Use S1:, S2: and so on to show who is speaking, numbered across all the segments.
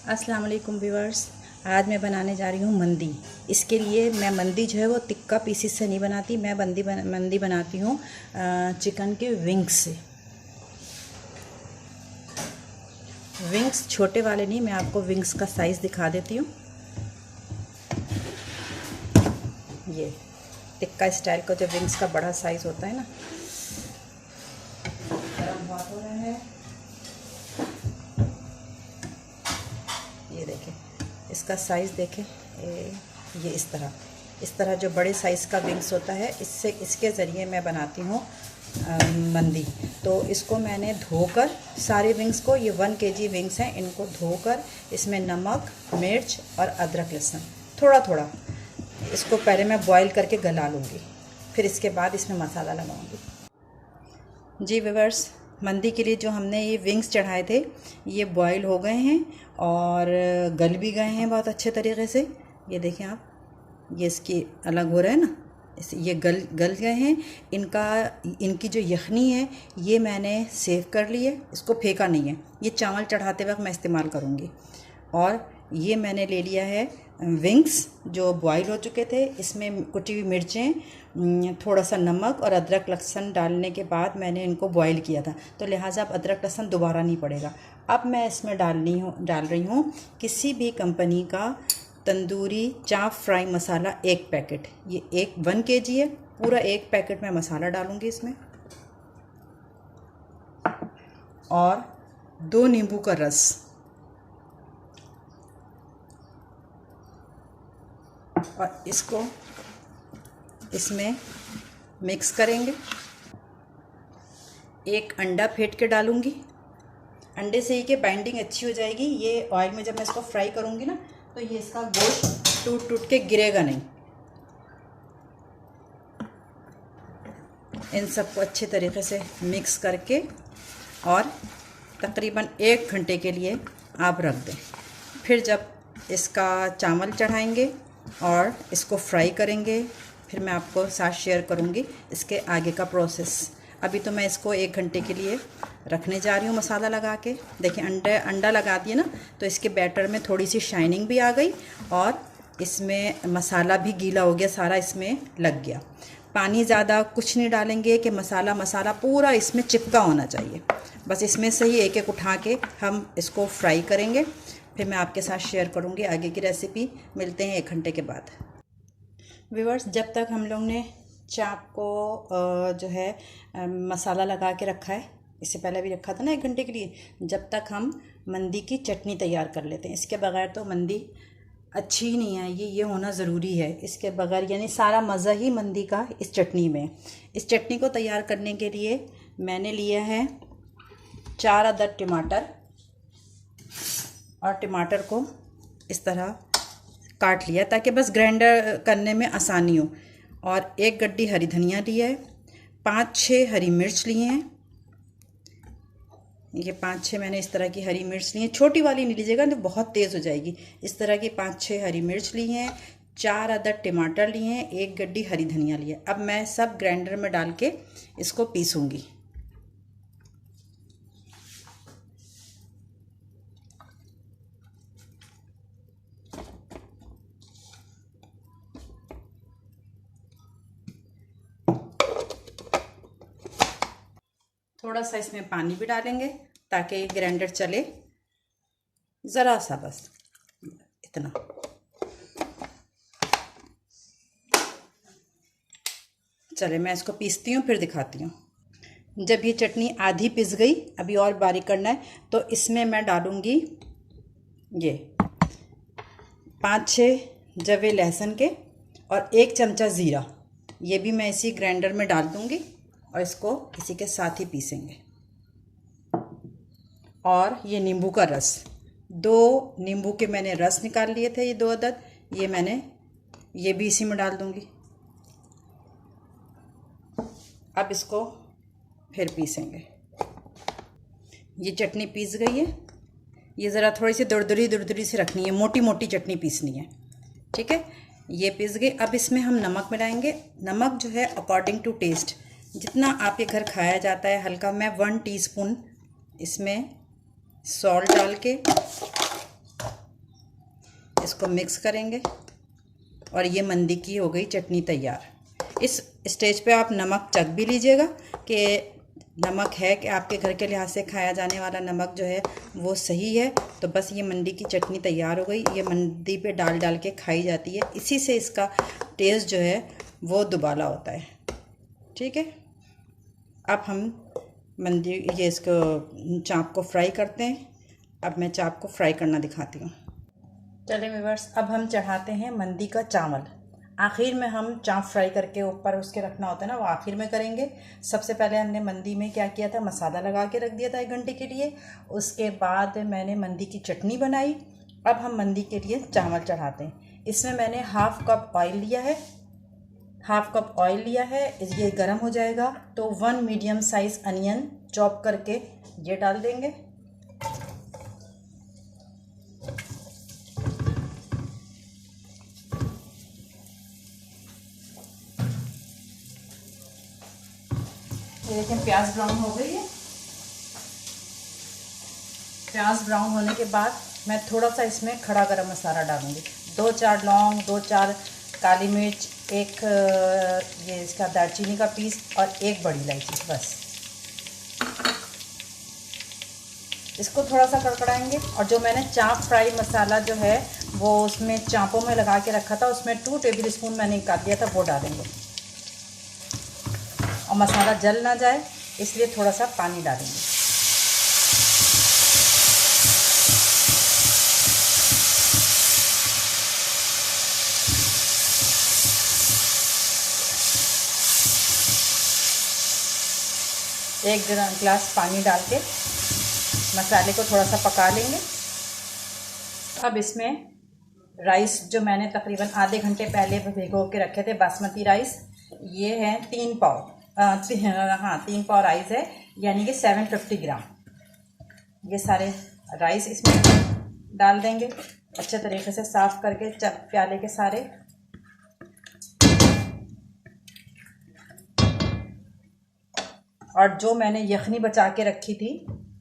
S1: अस्सलाम वालेकुम व्यूअर्स। आज मैं बनाने जा रही हूँ मंदी। इसके लिए मैं मंदी जो है वो तिक्का पीसीस से नहीं बनाती, मैं मंदी बनाती हूँ चिकन के विंग्स से। विंग्स छोटे वाले नहीं, मैं आपको विंग्स का साइज़ दिखा देती हूँ। ये टिक्का स्टाइल का जो विंग्स का बड़ा साइज़ होता है ना। गरम बहुत हो रहा है, ये देखें, इसका साइज़ देखें। ये इस तरह जो बड़े साइज़ का विंग्स होता है, इसके ज़रिए मैं बनाती हूँ मंदी। तो इसको मैंने धोकर सारे विंग्स को, ये 1 kg विंग्स हैं, इनको धोकर इसमें नमक, मिर्च और अदरक लहसुन थोड़ा थोड़ा, इसको पहले मैं बॉईल करके गला लूँगी, फिर इसके बाद इसमें मसाला लगाऊँगी। जी व्यूअर्स, मंदी के लिए जो हमने ये विंग्स चढ़ाए थे ये बॉईल हो गए हैं और गल भी गए हैं बहुत अच्छे तरीके से। ये देखें आप, ये इसकी अलग हो रहा है ना, ये गल गए हैं। इनकी जो यखनी है ये मैंने सेव कर ली है, इसको फेंका नहीं है, ये चावल चढ़ाते वक्त मैं इस्तेमाल करूँगी। और ये मैंने ले लिया है विंग्स जो बॉईल हो चुके थे, इसमें कुटी हुई मिर्चें, थोड़ा सा नमक और अदरक लहसुन डालने के बाद मैंने इनको बॉईल किया था, तो लिहाजा अब अदरक लहसुन दोबारा नहीं पड़ेगा। अब मैं इसमें डाल रही हूँ किसी भी कंपनी का तंदूरी चाप फ्राई मसाला 1 पैकेट। ये 1 kg है, पूरा 1 पैकेट मैं मसाला डालूँगी इसमें। और 2 नींबू का रस, और इसको इसमें मिक्स करेंगे। 1 अंडा फेंट के डालूँगी, अंडे से ही कि बाइंडिंग अच्छी हो जाएगी। ये ऑयल में जब मैं इसको फ्राई करूँगी ना, तो ये इसका गोश्त टूट के गिरेगा नहीं। इन सबको अच्छे तरीके से मिक्स करके और तकरीबन 1 घंटे के लिए आप रख दें। फिर जब इसका चावल चढ़ाएंगे और इसको फ्राई करेंगे, फिर मैं आपको साथ शेयर करूँगी इसके आगे का प्रोसेस। अभी तो मैं इसको 1 घंटे के लिए रखने जा रही हूँ मसाला लगा के। देखिए अंडा लगा दिए ना, तो इसके बैटर में थोड़ी सी शाइनिंग भी आ गई और इसमें मसाला भी गीला हो गया, सारा इसमें लग गया। पानी ज़्यादा कुछ नहीं डालेंगे कि मसाला पूरा इसमें चिपका होना चाहिए। बस इसमें से ही एक एक उठा के हम इसको फ्राई करेंगे, फिर मैं आपके साथ शेयर करूँगी आगे की रेसिपी। मिलते हैं 1 घंटे के बाद। व्यूअर्स, जब तक हम लोग ने चाप को जो है मसाला लगा के रखा है, इससे पहले भी रखा था ना 1 घंटे के लिए, जब तक हम मंदी की चटनी तैयार कर लेते हैं। इसके बगैर तो मंदी अच्छी ही नहीं आएगी, ये होना ज़रूरी है। इसके बगैर यानी सारा मज़ा ही मंदी का इस चटनी में। इस चटनी को तैयार करने के लिए मैंने लिया है 4 अदद टमाटर, और टमाटर को इस तरह काट लिया ताकि बस ग्राइंडर करने में आसानी हो। और 1 गड्डी हरी धनिया लिया है, 5-6 हरी मिर्च लिए हैं। ये 5-6 मैंने इस तरह की हरी मिर्च ली हैं, छोटी वाली नहीं लीजिएगा तो बहुत तेज़ हो जाएगी। इस तरह की 5-6 हरी मिर्च ली हैं, 4 अदद टमाटर लिए हैं, 1 गड्डी हरी धनिया ली है। अब मैं सब ग्राइंडर में डाल के इसको पीसूँगी। थोड़ा सा इसमें पानी भी डालेंगे ताकि ग्राइंडर चले, ज़रा सा, बस इतना। चले मैं इसको पीसती हूँ, फिर दिखाती हूँ। जब ये चटनी आधी पिस गई, अभी और बारीक करना है, तो इसमें मैं डालूँगी ये 5-6 जवे लहसुन के और 1 चमचा ज़ीरा। ये भी मैं इसी ग्राइंडर में डाल दूँगी और इसको इसी के साथ ही पीसेंगे। और ये नींबू का रस, 2 नींबू के मैंने रस निकाल लिए थे, ये 2 अदद, ये भी इसी में डाल दूँगी। अब इसको फिर पीसेंगे। ये चटनी पीस गई है, ये ज़रा थोड़ी सी दुरदुरी से रखनी है, मोटी मोटी चटनी पीसनी है, ठीक है। ये पीस गई। अब इसमें हम नमक मिलाएंगे। नमक जो है अकॉर्डिंग टू टेस्ट, जितना आपके घर खाया जाता है हल्का। मैं 1 टीस्पून इसमें सॉल्ट डाल के इसको मिक्स करेंगे और ये मंदी की हो गई चटनी तैयार। इस स्टेज पे आप नमक चख भी लीजिएगा कि नमक है कि आपके घर के लिहाज से खाया जाने वाला नमक जो है वो सही है। तो बस ये मंदी की चटनी तैयार हो गई। ये मंदी पे डाल डाल के खाई जाती है, इसी से इसका टेस्ट जो है वो दुबाला होता है। ठीक है, अब हम मंदी ये इसको चाप को फ्राई करते हैं। अब मैं चाप को फ्राई करना दिखाती हूँ। चलिए व्यूअर्स, अब हम चढ़ाते हैं मंदी का चावल। आखिर में हम चाप फ्राई करके ऊपर उसके रखना होता है ना, वो आखिर में करेंगे। सबसे पहले हमने मंदी में क्या किया था, मसाला लगा के रख दिया था 1 घंटे के लिए। उसके बाद मैंने मंदी की चटनी बनाई। अब हम मंदी के लिए चावल चढ़ाते हैं। इसमें मैंने हाफ़ कप ऑयल लिया है, ये गर्म हो जाएगा तो 1 मीडियम साइज़ अनियन चॉप करके ये डाल देंगे। ये देखें प्याज ब्राउन हो गई है। प्याज ब्राउन होने के बाद मैं थोड़ा सा इसमें खड़ा गरम मसाला डालूंगी। 2-4 लौंग, 2-4 काली मिर्च, एक ये इसका दालचीनी का पीस और 1 बड़ी इलायची, बस। इसको थोड़ा सा कड़कड़ाएंगे। और जो मैंने चाप फ्राई मसाला जो है वो उसमें चापों में लगा के रखा था, उसमें 2 टेबल स्पून मैंने निकाल दिया था, वो डालेंगे। और मसाला जल ना जाए इसलिए थोड़ा सा पानी डालेंगे। एक गिलास पानी डाल के मसाले को थोड़ा सा पका लेंगे। अब इसमें राइस जो मैंने तकरीबन आधे घंटे पहले भिगो के रखे थे, बासमती राइस, ये है 3 पाव। 3 पाव राइस है, यानी कि 750 ग्राम। ये सारे राइस इसमें डाल देंगे अच्छे तरीके से साफ़ करके प्याले के सारे। और जो मैंने यखनी बचा के रखी थी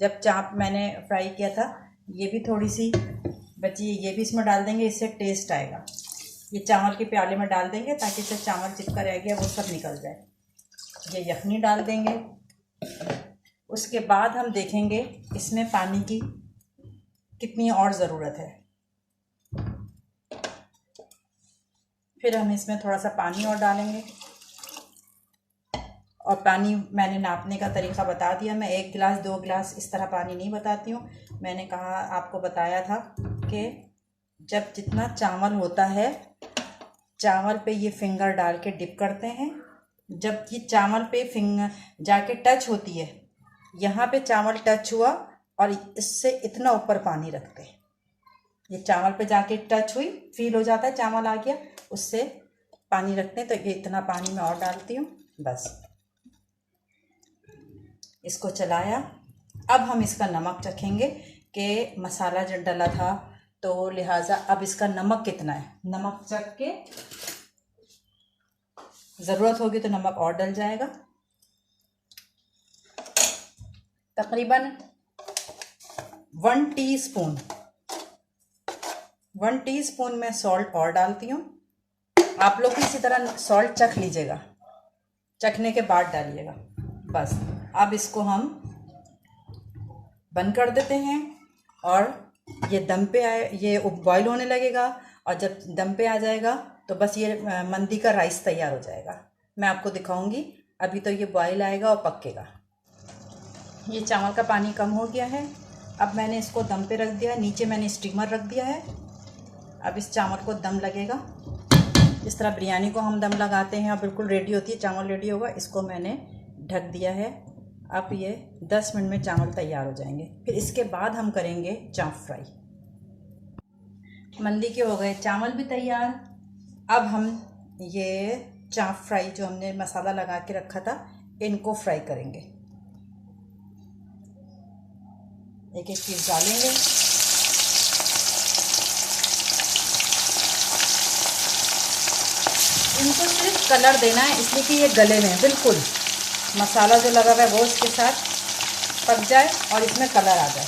S1: जब चाप मैंने फ्राई किया था, ये भी थोड़ी सी बची है, ये भी इसमें डाल देंगे, इससे टेस्ट आएगा। ये चावल के प्याले में डाल देंगे ताकि इससे चावल चिपका रह गया वो सब निकल जाए। ये यखनी डाल देंगे। उसके बाद हम देखेंगे इसमें पानी की कितनी और ज़रूरत है। फिर हम इसमें थोड़ा सा पानी और डालेंगे। और पानी मैंने नापने का तरीका बता दिया। मैं 1 गिलास 2 गिलास इस तरह पानी नहीं बताती हूँ। मैंने कहा आपको बताया था कि जब जितना चावल होता है, चावल पे ये फिंगर डाल के डिप करते हैं। जब ये चावल पे फिंगर जाके टच होती है, यहाँ पे चावल टच हुआ और इससे इतना ऊपर पानी रखते हैं। ये चावल पे जाके टच हुई, फील हो जाता है चावल आ गया, उससे पानी रखते हैं। तो ये इतना पानी मैं और डालती हूँ, बस। इसको चलाया। अब हम इसका नमक चखेंगे कि मसाला जब डला था तो लिहाजा अब इसका नमक कितना है। नमक चख के ज़रूरत होगी तो नमक और डल जाएगा। तकरीबन 1 टीस्पून मैं सॉल्ट और डालती हूँ। आप लोग इसी तरह सॉल्ट चख लीजिएगा, चखने के बाद डालिएगा, बस। अब इसको हम बंद कर देते हैं और ये दम पे आए, ये बॉईल होने लगेगा। और जब दम पे आ जाएगा तो बस ये मंदी का राइस तैयार हो जाएगा। मैं आपको दिखाऊंगी। अभी तो ये बॉईल आएगा और पकेगा। ये चावल का पानी कम हो गया है। अब मैंने इसको दम पे रख दिया है। नीचे मैंने स्टीमर रख दिया है। अब इस चावल को दम लगेगा। इस तरह बिरयानी को हम दम लगाते हैं और बिल्कुल रेडी होती है, चावल रेडी होगा। इसको मैंने ढक दिया है। अब ये 10 मिनट में चावल तैयार हो जाएंगे। फिर इसके बाद हम करेंगे चाप फ्राई। मंदी के हो गए चावल भी तैयार। अब हम ये चाप फ्राई जो हमने मसाला लगा के रखा था, इनको फ्राई करेंगे। एक एक पीस डालेंगे। इनको सिर्फ कलर देना है, इसलिए कि ये गले में बिल्कुल मसाला जो लगा हुआ है वो इसके साथ पक जाए और इसमें कलर आ जाए।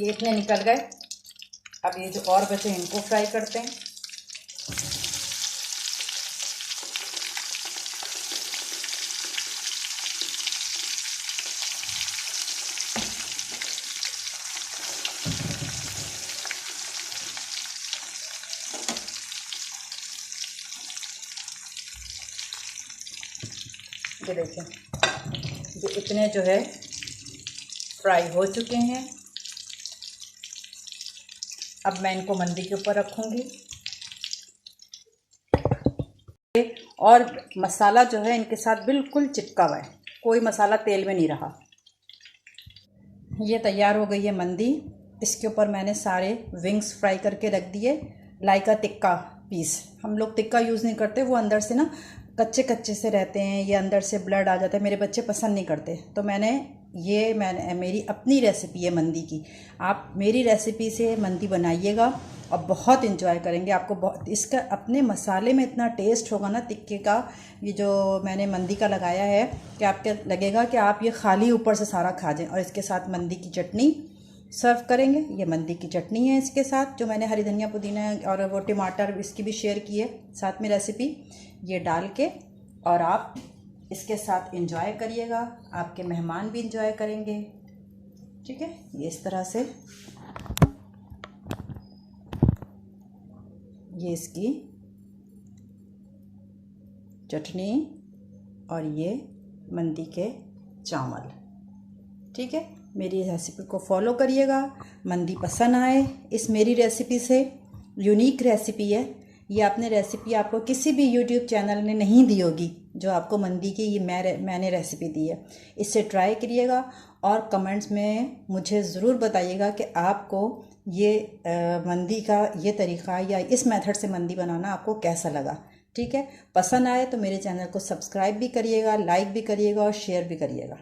S1: ये इतने निकल गए। अब ये जो और बचे इनको फ्राई करते हैं। ये देखें, ये इतने जो है फ्राई हो चुके हैं। अब मैं इनको मंदी के ऊपर रखूँगी और मसाला जो है इनके साथ बिल्कुल चिपका हुआ है, कोई मसाला तेल में नहीं रहा। ये तैयार हो गई है मंदी। इसके ऊपर मैंने सारे विंग्स फ्राई करके रख दिए, लाइका टिक्का पीस। हम लोग टिक्का यूज़ नहीं करते, वो अंदर से ना कच्चे कच्चे से रहते हैं, ये अंदर से ब्लड आ जाता है, मेरे बच्चे पसंद नहीं करते। तो मैंने मेरी अपनी रेसिपी है मंदी की। आप मेरी रेसिपी से मंदी बनाइएगा और बहुत इन्जॉय करेंगे। आपको बहुत इसका अपने मसाले में इतना टेस्ट होगा ना टिक्के का, ये जो मैंने मंदी का लगाया है, कि आपको लगेगा कि आप ये खाली ऊपर से सारा खा जाएं। और इसके साथ मंदी की चटनी सर्व करेंगे। ये मंदी की चटनी है इसके साथ, जो मैंने हरी धनिया पुदीना और वो टमाटर इसकी भी शेयर की है साथ में रेसिपी, ये डाल के और आप इसके साथ एंजॉय करिएगा। आपके मेहमान भी एंजॉय करेंगे। ठीक है, ये इस तरह से ये इसकी चटनी और ये मंदी के चावल। ठीक है, मेरी रेसिपी को फॉलो करिएगा। मंदी पसंद आए इस मेरी रेसिपी से, यूनिक रेसिपी है ये। आपने रेसिपी आपको किसी भी यूट्यूब चैनल ने नहीं दी होगी जो आपको मंदी की ये मैंने रेसिपी दी है। इससे ट्राई करिएगा और कमेंट्स में मुझे ज़रूर बताइएगा कि आपको ये मंदी का ये तरीक़ा या इस मेथड से मंदी बनाना आपको कैसा लगा। ठीक है, पसंद आए तो मेरे चैनल को सब्सक्राइब भी करिएगा, लाइक भी करिएगा और शेयर भी करिएगा।